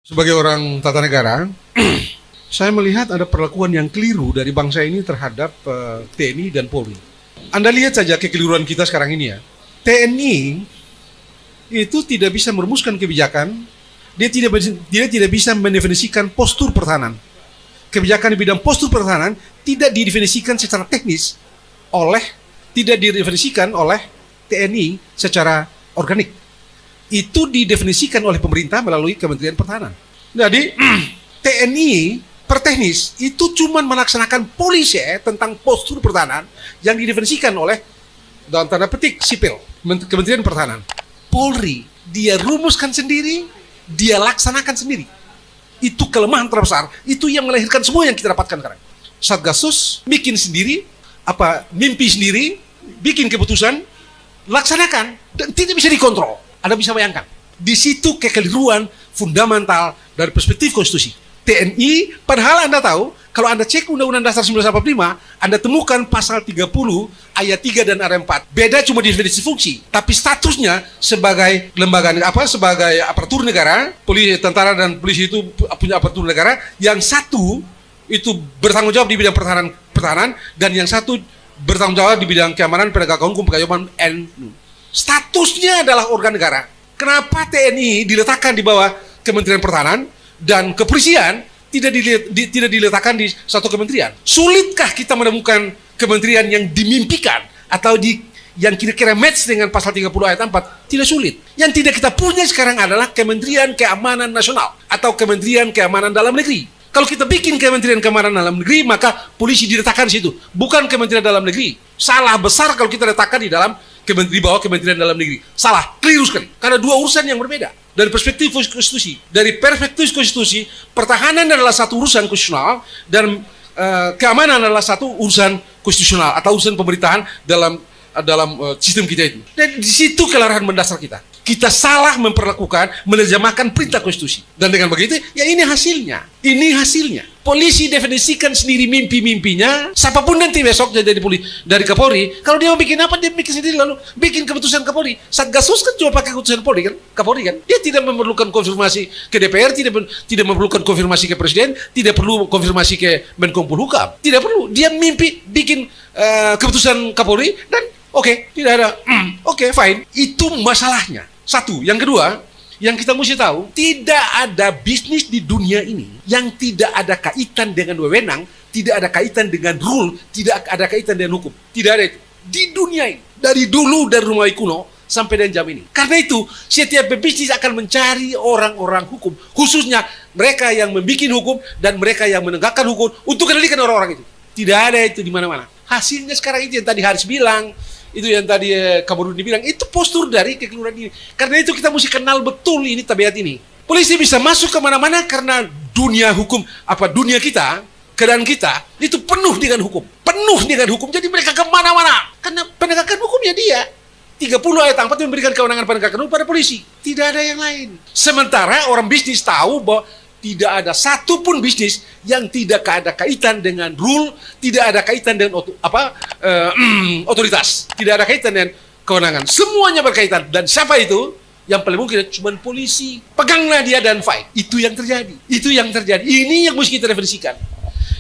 Sebagai orang tata negara, saya melihat ada perlakuan yang keliru dari bangsa ini terhadap TNI dan Polri. Anda lihat saja kekeliruan kita sekarang ini ya. TNI itu tidak bisa merumuskan kebijakan, dia tidak bisa mendefinisikan postur pertahanan. Kebijakan di bidang postur pertahanan tidak didefinisikan secara teknis tidak didefinisikan oleh TNI secara organik. Itu didefinisikan oleh pemerintah melalui Kementerian Pertahanan. Jadi TNI per teknis itu cuma melaksanakan polisi tentang postur pertahanan yang didefinisikan oleh dalam tanda petik sipil Kementerian Pertahanan. Polri dia rumuskan sendiri, dia laksanakan sendiri. Itu kelemahan terbesar, itu yang melahirkan semua yang kita dapatkan sekarang. Satgasus bikin sendiri, mimpi sendiri, bikin keputusan, laksanakan dan tidak bisa dikontrol. Anda bisa bayangkan, di situ kekeliruan fundamental dari perspektif konstitusi. TNI, padahal Anda tahu, kalau Anda cek Undang-Undang Dasar 1945, Anda temukan pasal 30 ayat 3 dan ayat 4. Beda cuma definisi fungsi, tapi statusnya sebagai lembaga sebagai aparatur negara, polisi, tentara dan polisi itu punya aparatur negara, yang satu itu bertanggung jawab di bidang pertahanan dan yang satu bertanggung jawab di bidang keamanan, penegakan hukum, keagamaan, statusnya adalah organ negara. Kenapa TNI diletakkan di bawah Kementerian Pertahanan dan kepolisian tidak diletakkan di satu kementerian? Sulitkah kita menemukan kementerian yang dimimpikan atau yang kira-kira match dengan pasal 30 ayat 4? Tidak sulit. Yang tidak kita punya sekarang adalah Kementerian Keamanan Nasional atau Kementerian Keamanan Dalam Negeri. Kalau kita bikin Kementerian Keamanan Dalam Negeri, maka polisi diletakkan di situ, bukan Kementerian Dalam Negeri. Salah besar kalau kita letakkan di bawah Kementerian Dalam Negeri. Salah, keliru sekali. Karena dua urusan yang berbeda. Dari perspektif konstitusi. Dari perspektif konstitusi, pertahanan adalah satu urusan konstitusional dan keamanan adalah satu urusan konstitusional atau urusan pemerintahan dalam sistem kita itu. Dan di situ kelarahan mendasar kita. Kita salah menerjemahkan perintah konstitusi. Dan dengan begitu, ya ini hasilnya. Ini hasilnya. Polisi definisikan sendiri mimpi-mimpinya. Siapapun nanti besok jadi dari Kapolri, kalau dia mau bikin apa, dia bikin sendiri lalu bikin keputusan Kapolri. Satgasus kan cuma pakai keputusan Kapolri kan. Dia tidak memerlukan konfirmasi ke DPR, tidak memerlukan konfirmasi ke Presiden, tidak perlu konfirmasi ke Menko Polhukam. Tidak perlu. Dia mimpi bikin keputusan Kapolri dan oke, tidak ada. Oke, fine. Itu masalahnya. Satu. Yang kedua, yang kita mesti tahu, tidak ada bisnis di dunia ini yang tidak ada kaitan dengan wewenang, tidak ada kaitan dengan rule, tidak ada kaitan dengan hukum. Tidak ada itu. Di dunia ini. Dari dulu, dari Romawi kuno, sampai dengan jam ini. Karena itu, setiap bisnis akan mencari orang-orang hukum. Khususnya mereka yang membuat hukum dan mereka yang menegakkan hukum untuk kendalikan orang-orang itu. Tidak ada itu di mana-mana. Hasilnya sekarang itu yang tadi Haris bilang, itu yang tadi Kamarudin bilang, itu postur dari kekeliruan ini. Karena itu kita mesti kenal betul ini tabiat ini. Polisi bisa masuk kemana-mana karena dunia hukum, dunia kita, keadaan kita, itu penuh dengan hukum. Penuh dengan hukum, jadi mereka kemana-mana. Karena penegakan hukumnya dia. 30 ayat 4 memberikan kewenangan penegakan hukum pada polisi. Tidak ada yang lain. Sementara orang bisnis tahu bahwa tidak ada satupun bisnis yang tidak ada kaitan dengan rule, tidak ada kaitan dengan otoritas, tidak ada kaitan dengan kewenangan. Semuanya berkaitan. Dan siapa itu? Yang paling mungkin cuma polisi. Peganglah dia dan fight. Itu yang terjadi. Itu yang terjadi. Ini yang mesti kita definisikan.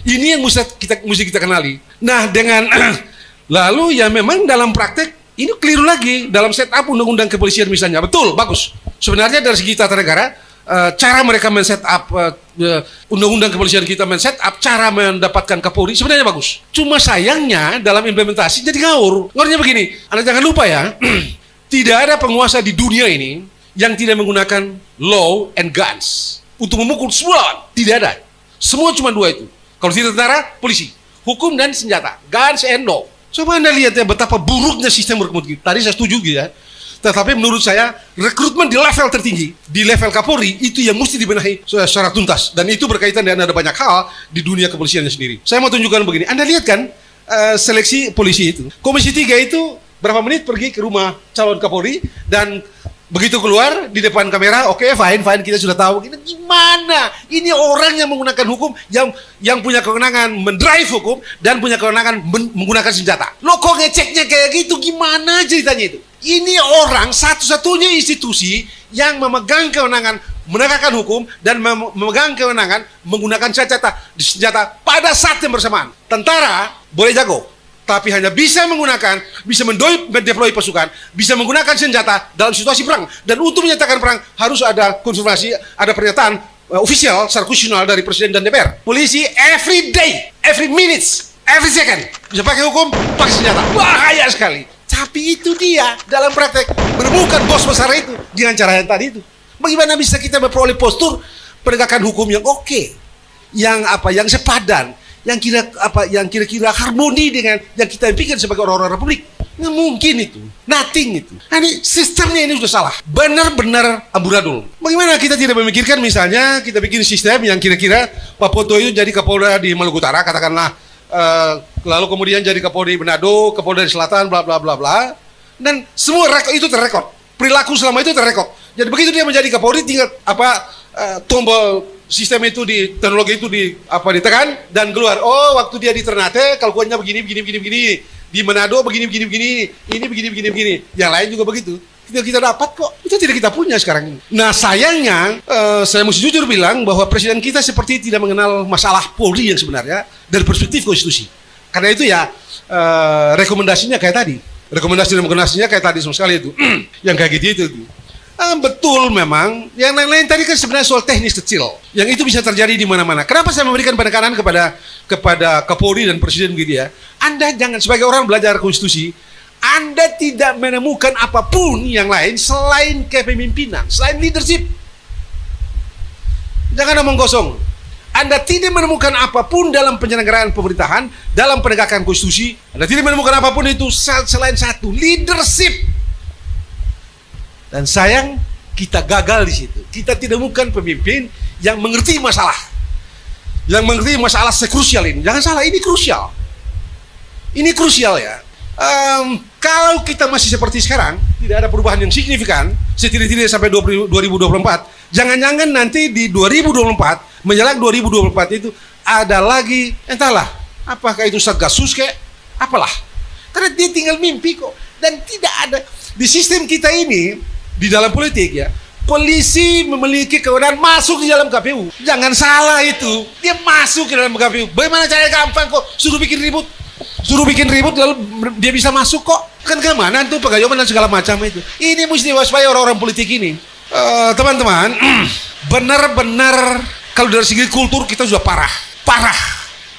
Ini yang mesti kita kenali. Nah, dengan lalu ya memang dalam praktek ini keliru lagi dalam setup undang-undang kepolisian misalnya. Betul, bagus. Sebenarnya dari segi tata negara, cara mereka men-set up undang-undang kepolisian kita men-set up cara mendapatkan Kapolri sebenarnya bagus. Cuma sayangnya dalam implementasi jadi ngawur. Ngawurnya begini, Anda jangan lupa ya, tidak ada penguasa di dunia ini yang tidak menggunakan law and guns untuk memukul semua lawan. Tidak ada. Semua cuma dua itu. Kalau tidak tentara, polisi. Hukum dan senjata. Guns and law. Coba Anda lihat ya betapa buruknya sistem rekrutmen. Tadi saya setuju gitu ya. Tetapi menurut saya, rekrutmen di level tertinggi, di level Kapolri, itu yang mesti dibenahi secara tuntas. Dan itu berkaitan dengan ada banyak hal di dunia kepolisiannya sendiri. Saya mau tunjukkan begini. Anda lihat kan seleksi polisi itu. Komisi 3 itu berapa menit pergi ke rumah calon Kapolri, dan begitu keluar di depan kamera, oke, fine, kita sudah tahu. Gimana? Ini orang yang menggunakan hukum, yang punya kewenangan mendrive hukum, dan punya kewenangan menggunakan senjata. Lo kok ngeceknya kayak gitu? Gimana ceritanya itu? Ini orang satu-satunya institusi yang memegang kewenangan menegakkan hukum dan memegang kewenangan menggunakan senjata pada saat yang bersamaan. Tentara boleh jago, tapi hanya bisa mendeploy pasukan, bisa menggunakan senjata dalam situasi perang. Dan untuk menyatakan perang harus ada konfirmasi, ada pernyataan official secara konstitusional dari Presiden dan DPR. Polisi every day, every minutes, every second bisa pakai hukum, pakai senjata. Bahaya sekali. Tapi itu dia dalam praktek menemukan bos besar itu dengan cara yang tadi itu. Bagaimana bisa kita memperoleh postur penegakan hukum yang oke, yang sepadan, yang kira-kira harmoni dengan yang kita pikir sebagai orang-orang Republik? Nggak mungkin itu, nothing itu. Nah, ini sistemnya ini sudah salah, benar-benar amburadul. Bagaimana kita tidak memikirkan misalnya kita bikin sistem yang kira-kira Pak Poto itu jadi Kapolda di Maluku Utara, katakanlah, lalu kemudian jadi Kapolda di Manado, Kapolda di Selatan, bla bla bla bla, dan semua itu terrekod, perilaku selama itu terrekod. Jadi begitu dia menjadi Kapolri, tinggal tombol sistem itu teknologi itu ditekan dan keluar. Oh, waktu dia di Ternate kalkulasinya begini. Di Manado begini. Ini begini. Yang lain juga begitu. Kita dapat kok. Itu tidak kita punya sekarang ini. Nah, sayangnya saya mesti jujur bilang bahwa presiden kita seperti tidak mengenal masalah Polri yang sebenarnya dari perspektif konstitusi. Karena itu ya rekomendasinya kayak tadi. Rekomendasinya kayak tadi sama sekali itu. Yang kayak gitu itu. Betul memang. Yang lain-lain tadi kan sebenarnya soal teknis kecil. Yang itu bisa terjadi di mana-mana. Kenapa saya memberikan penekanan kepada Kapolri dan Presiden gitu ya? Anda jangan sebagai orang belajar konstitusi, Anda tidak menemukan apapun yang lain selain kepemimpinan, selain leadership. Jangan omong kosong. Anda tidak menemukan apapun dalam penyelenggaraan pemerintahan, dalam penegakan konstitusi. Anda tidak menemukan apapun itu selain satu, leadership. Dan sayang kita gagal di situ. Kita tidak menemukan pemimpin yang mengerti masalah, yang mengerti masalah sekrusial ini. Jangan salah, ini krusial. Ini krusial ya. Kalau kita masih seperti sekarang, tidak ada perubahan yang signifikan, setidaknya sampai 2024. Jangan-jangan nanti di 2024, menjelang 2024 itu ada lagi, entahlah, apakah itu Satgasus kayak apalah. Karena dia tinggal mimpi kok. Dan tidak ada di sistem kita ini. Di dalam politik ya, polisi memiliki kewenangan masuk di dalam KPU. Jangan salah itu, dia masuk ke dalam KPU. Bagaimana caranya gampang kok, suruh bikin ribut lalu dia bisa masuk kok. Kan keamanan tuh, pegawai dan segala macam itu. Ini mesti waspada orang-orang politik ini. Teman-teman, benar-benar kalau dari segi kultur kita sudah parah.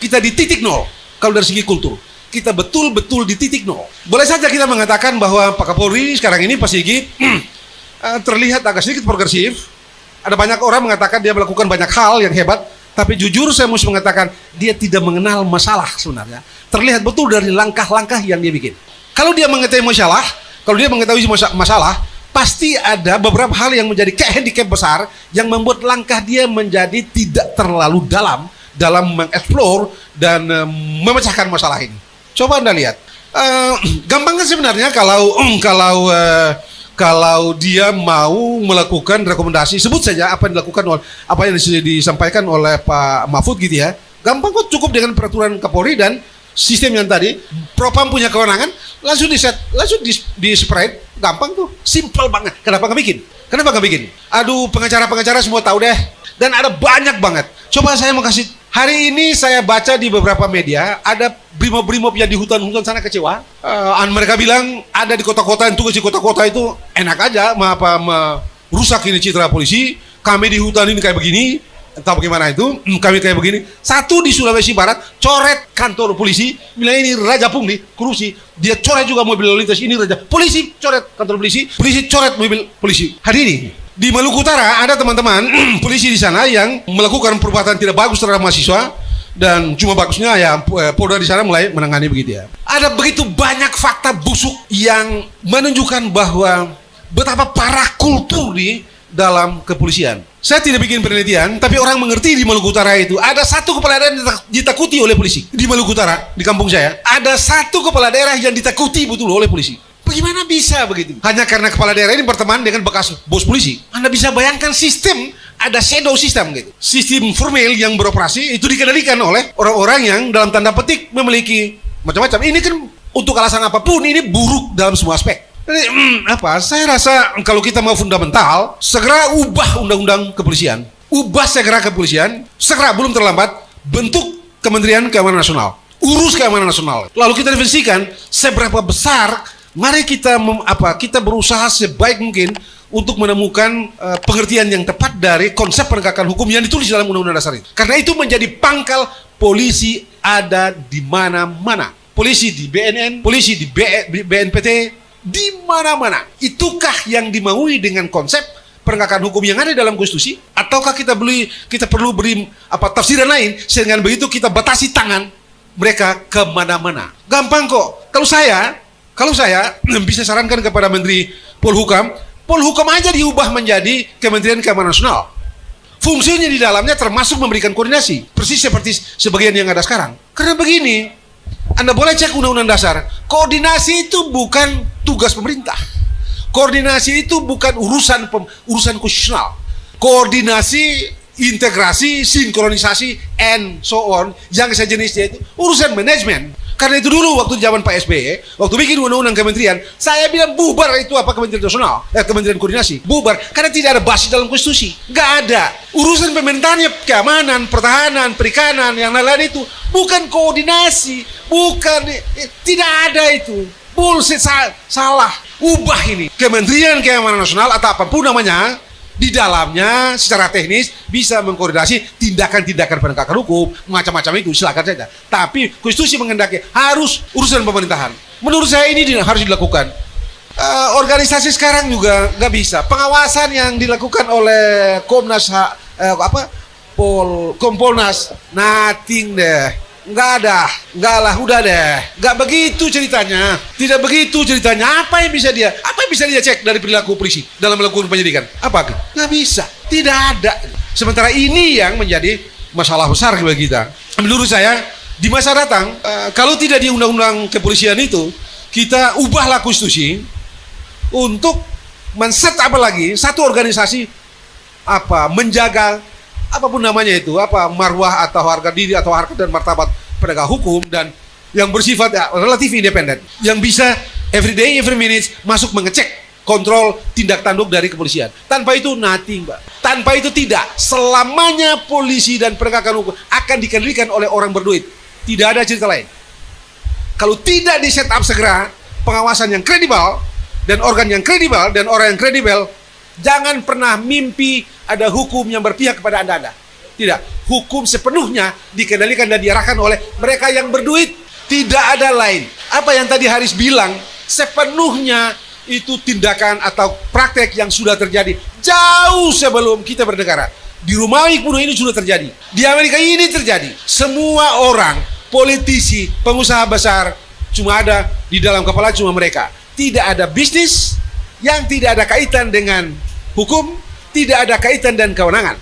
Kita di titik nol kalau dari segi kultur. Kita betul-betul di titik nol. Boleh saja kita mengatakan bahwa Pak Kapolri sekarang ini Pak Sigit terlihat agak sedikit progresif. Ada banyak orang mengatakan dia melakukan banyak hal yang hebat, tapi jujur saya mesti mengatakan dia tidak mengenal masalah sebenarnya. Terlihat betul dari langkah-langkah yang dia bikin. Kalau dia mengetahui masalah, pasti ada beberapa hal yang menjadi handicap besar yang membuat langkah dia menjadi tidak terlalu dalam mengeksplor dan memecahkan masalah ini. Coba Anda lihat. Gampangnya sebenarnya kalau dia mau melakukan rekomendasi, sebut saja apa yang disampaikan oleh Pak Mahfud gitu ya. Gampang kok, cukup dengan peraturan Kapolri dan sistem yang tadi. Propam punya kewenangan, langsung di spread, gampang tuh, simple banget. Kenapa nggak bikin? Aduh, pengacara semua tahu deh. Dan ada banyak banget. Coba saya mau kasih. Hari ini saya baca di beberapa media ada brimob yang di hutan-hutan sana kecewa. Mereka bilang ada di kota-kota, yang tugas di kota-kota itu enak aja merusak ini citra polisi. Kami di hutan ini kayak begini, entah bagaimana itu. Kami kayak begini. Satu di Sulawesi Barat coret kantor polisi, bilang ini Raja Pungli, korupsi. Dia coret juga mobil lalu lintas, ini Raja. Polisi coret kantor polisi coret mobil polisi. Hari ini di Maluku Utara ada teman-teman polisi di sana yang melakukan perbuatan tidak bagus terhadap mahasiswa, dan cuma bagusnya ya Polda di sana mulai menangani begitu ya. Ada begitu banyak fakta busuk yang menunjukkan bahwa betapa parah kultur di dalam kepolisian. Saya tidak bikin penelitian, tapi orang mengerti di Maluku Utara itu ada satu kepala daerah yang ditakuti oleh polisi. Di Maluku Utara, di kampung saya, ada satu kepala daerah yang ditakuti betul oleh polisi. Bagaimana bisa begitu? Hanya karena kepala daerah ini berteman dengan bekas bos polisi. Anda bisa bayangkan sistem, ada shadow system gitu. Sistem formal yang beroperasi itu dikendalikan oleh orang-orang yang dalam tanda petik memiliki macam-macam. Ini kan untuk alasan apapun ini buruk dalam semua aspek. Jadi, saya rasa kalau kita mau fundamental, segera ubah undang-undang kepolisian. Ubah segera kepolisian, segera belum terlambat, bentuk Kementerian Keamanan Nasional. Urus keamanan nasional. Lalu kita definisikan seberapa besar, mari kita kita berusaha sebaik mungkin untuk menemukan pengertian yang tepat dari konsep penegakan hukum yang ditulis dalam Undang-Undang Dasar itu. Karena itu menjadi pangkal polisi ada di mana-mana. Polisi di BNN, polisi di BNPT, di mana-mana. Itukah yang dimaui dengan konsep penegakan hukum yang ada dalam konstitusi? Ataukah kita perlu beri tafsiran lain, sehingga begitu kita batasi tangan mereka kemana-mana? Gampang kok. Kalau saya bisa sarankan kepada Menteri Polhukam aja diubah menjadi Kementerian Keamanan Nasional. Fungsinya di dalamnya termasuk memberikan koordinasi, persis seperti sebagian yang ada sekarang. Karena begini, Anda boleh cek Undang-Undang Dasar, koordinasi itu bukan tugas pemerintah. Koordinasi itu bukan urusan konstitusional. Koordinasi, integrasi, sinkronisasi, and so on, yang sejenisnya itu urusan manajemen. Karena itu dulu waktu zaman Pak SBY, waktu bikin undang-undang kementerian, saya bilang bubar itu Kementerian Nasional, Kementerian Koordinasi, bubar karena tidak ada basis dalam konstitusi, nggak ada. Urusan pemerintahannya keamanan, pertahanan, perikanan, yang lain-lain itu bukan koordinasi, tidak ada itu. Bullshit, salah. Ubah ini Kementerian Keamanan Nasional atau apapun namanya, di dalamnya secara teknis bisa mengkoordinasi tindakan-tindakan penegakan hukum, macam-macam itu silakan saja. Tapi konstitusi menghendaki harus urusan pemerintahan. Menurut saya ini harus dilakukan. Organisasi sekarang juga nggak bisa. Pengawasan yang dilakukan oleh Kompolnas, nothing deh. Nggak lah, udah deh. Nggak begitu ceritanya. Tidak begitu ceritanya. Apa yang bisa dia cek dari perilaku polisi dalam melakukan penyidikan? Apa? Nggak bisa. Tidak ada. Sementara ini yang menjadi masalah besar bagi kita. Menurut saya, di masa datang, kalau tidak di undang-undang kepolisian itu, kita ubahlah konstitusi untuk men-set lagi satu organisasi menjaga apapun namanya itu, marwah atau harga diri atau harkat dan martabat penegak hukum, dan yang bersifat relatif independen, yang bisa every day, every minute masuk mengecek, kontrol tindak tanduk dari kepolisian. Tanpa itu nothing, Mbak. Tanpa itu tidak. Selamanya polisi dan penegakan hukum akan dikendalikan oleh orang berduit. Tidak ada cerita lain. Kalau tidak di set up segera pengawasan yang kredibel dan organ yang kredibel dan orang yang kredibel, jangan pernah mimpi ada hukum yang berpihak kepada Anda. Tidak. Hukum sepenuhnya dikendalikan dan diarahkan oleh mereka yang berduit. Tidak ada lain. Apa yang tadi Haris bilang, sepenuhnya itu tindakan atau praktek yang sudah terjadi jauh sebelum kita bernegara. Di Romawi kuno ini sudah terjadi. Di Amerika ini terjadi. Semua orang, politisi, pengusaha besar, cuma ada di dalam kepala cuma mereka. Tidak ada bisnis yang tidak ada kaitan dengan hukum, tidak ada kaitan dan kewenangan.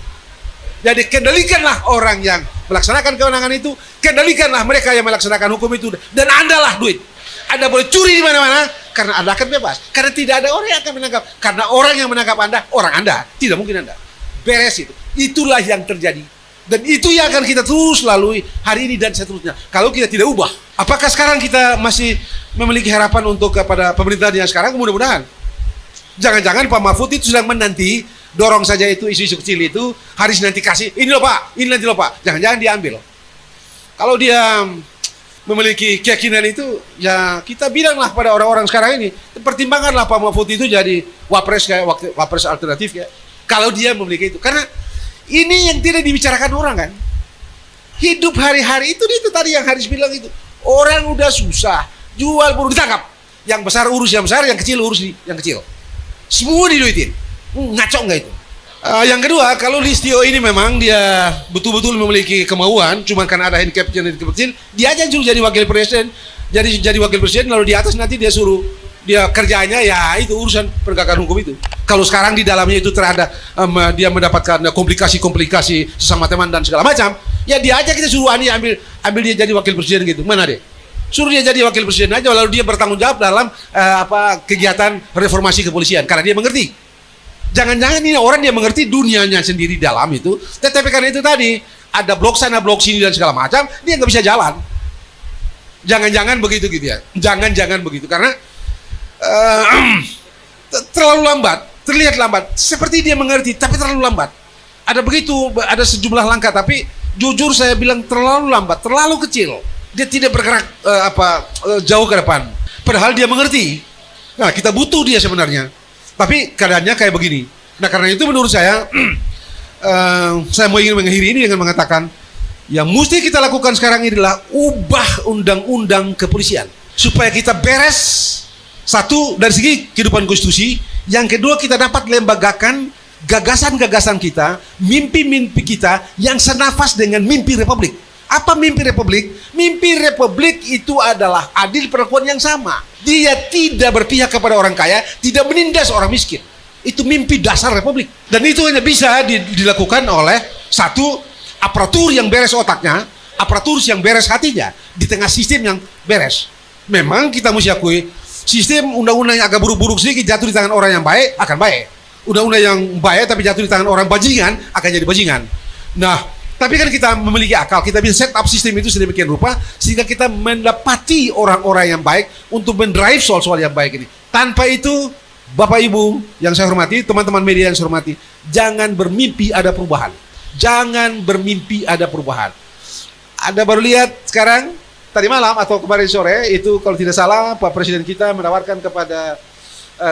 Jadi kendalikanlah orang yang melaksanakan kewenangan itu, kendalikanlah mereka yang melaksanakan hukum itu, dan Andalah duit. Anda boleh curi di mana-mana karena Anda akan bebas. Karena tidak ada orang yang akan menangkap. Karena orang yang menangkap Anda, orang Anda, tidak mungkin Anda. Beres itu. Itulah yang terjadi. Dan itu yang akan kita terus lalui hari ini dan seterusnya. Kalau kita tidak ubah. Apakah sekarang kita masih memiliki harapan untuk kepada pemerintahan yang sekarang? Mudah-mudahan. Jangan-jangan Pak Mahfud itu sedang menanti, dorong saja itu isu-isu kecil itu, Haris nanti kasih, ini loh Pak, ini nanti loh Pak. Jangan-jangan diambil. Kalau dia memiliki keyakinan itu, ya kita bilanglah pada orang-orang sekarang ini, pertimbanganlah Pak Mahfud itu jadi wapres alternatif ya. Kalau dia memiliki itu, karena ini yang tidak dibicarakan orang kan. Hidup hari-hari itu tadi yang Haris bilang itu. Orang udah susah, jual buruh ditangkap. Yang besar urus yang besar, yang kecil urus yang kecil. Semua diduitin. Ngaco nggak itu? Yang kedua, kalau Listio ini memang dia betul-betul memiliki kemauan, cuma karena ada handicapnya di kecil, dia aja suruh jadi wakil presiden. Jadi wakil presiden, lalu di atas nanti dia suruh dia kerjanya ya itu urusan penegakan hukum itu. Kalau sekarang di dalamnya itu terhadap dia mendapatkan komplikasi sesama teman dan segala macam, ya dia aja kita suruh ambil dia jadi wakil presiden gitu. Mana deh? Suruh dia jadi wakil presiden aja, lalu dia bertanggung jawab dalam kegiatan reformasi kepolisian karena dia mengerti. Jangan-jangan ini orang dia mengerti dunianya sendiri dalam itu, tetapi karena itu tadi ada blok sana blok sini dan segala macam, dia nggak bisa jalan. Jangan-jangan begitu gitu ya. Jangan-jangan begitu karena eh, terlalu lambat, terlihat lambat. Seperti dia mengerti, tapi terlalu lambat. Ada sejumlah langkah, tapi jujur saya bilang terlalu lambat, terlalu kecil. Dia tidak bergerak jauh ke depan. Padahal dia mengerti. Nah, kita butuh dia sebenarnya. Tapi keadaannya kayak begini. Nah, karena itu menurut saya, saya mau ingin mengakhiri ini dengan mengatakan, yang mesti kita lakukan sekarang ini adalah ubah undang-undang kepolisian supaya kita beres. Satu, dari segi kehidupan konstitusi. Yang kedua, kita dapat lembagakan gagasan-gagasan kita, mimpi-mimpi kita yang senafas dengan mimpi republik. Apa mimpi republik? Mimpi republik itu adalah adil perlakuan yang sama. Dia tidak berpihak kepada orang kaya, tidak menindas orang miskin. Itu mimpi dasar republik. Dan itu hanya bisa dilakukan oleh satu, aparatur yang beres otaknya, aparatur yang beres hatinya, di tengah sistem yang beres. Memang kita mesti akui, sistem undang-undang yang agak buruk-buruk sedikit jatuh di tangan orang yang baik akan baik. Undang-undang yang baik tapi jatuh di tangan orang bajingan akan jadi bajingan. Nah, tapi kan kita memiliki akal, kita bisa set up sistem itu sedemikian rupa sehingga kita mendapati orang-orang yang baik untuk mendrive soal-soal yang baik ini. Tanpa itu, Bapak Ibu yang saya hormati, teman-teman media yang saya hormati, jangan bermimpi ada perubahan. Jangan bermimpi ada perubahan. Anda baru lihat sekarang, tadi malam atau kemarin sore itu kalau tidak salah Pak Presiden kita menawarkan kepada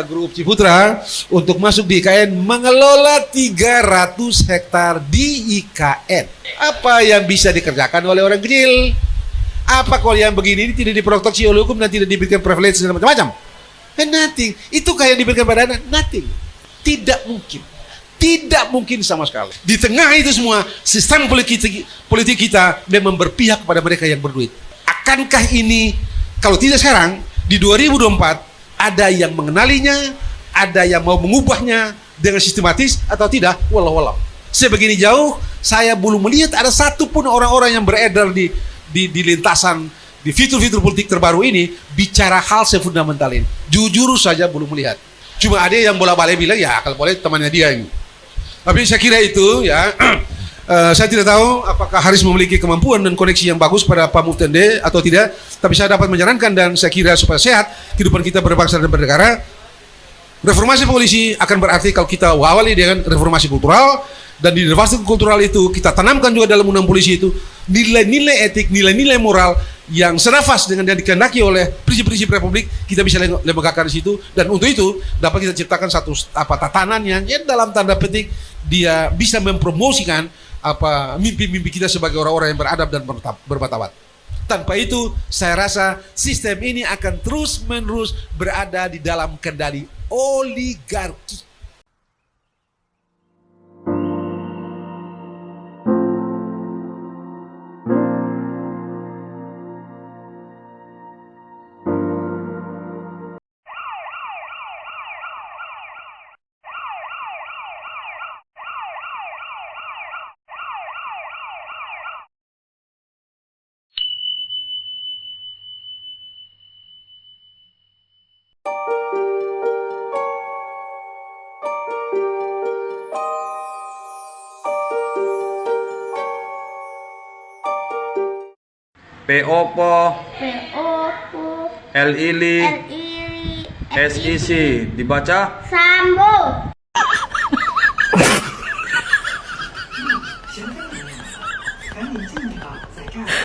grup Ciputra untuk masuk di IKN, mengelola 300 hektar di IKN. Apa yang bisa dikerjakan oleh orang kecil? Apa kalau yang begini ini tidak diproteksi oleh hukum dan tidak diberikan privilege dan macam-macam? Nothing. Itukah yang diberikan pada anak? Nothing. Tidak mungkin. Tidak mungkin sama sekali. Di tengah itu semua, sistem politik kita memang berpihak kepada mereka yang berduit. Akankah ini, kalau tidak sekarang, di 2024, ada yang mengenalinya, ada yang mau mengubahnya dengan sistematis atau tidak? Walau. Sebegini jauh, saya belum melihat ada satupun orang-orang yang beredar di lintasan, di fitur-fitur politik terbaru ini, bicara hal sefundamental ini. Jujur saja belum melihat. Cuma ada yang bola-balik bilang, ya kalau boleh temannya dia ini. Tapi saya kira itu ya, saya tidak tahu apakah Haris memiliki kemampuan dan koneksi yang bagus pada Pak Muftende atau tidak. Tapi saya dapat menyarankan dan saya kira supaya sehat kehidupan kita berbangsa dan bernegara, reformasi polisi akan berarti kalau kita awali dengan reformasi kultural. Dan di reformasi kultural itu kita tanamkan juga dalam undang polisi itu nilai-nilai etik, nilai-nilai moral yang senafas dengan yang dikehendaki oleh prinsip-prinsip republik. Kita bisa lembagakan di situ, dan untuk itu dapat kita ciptakan satu tatanan yang dalam tanda petik dia bisa mempromosikan mimpi-mimpi kita sebagai orang-orang yang beradab dan bermartabat. Tanpa itu saya rasa sistem ini akan terus-menerus berada di dalam kendali oligarki. PO LILI SIC dibaca Sambo.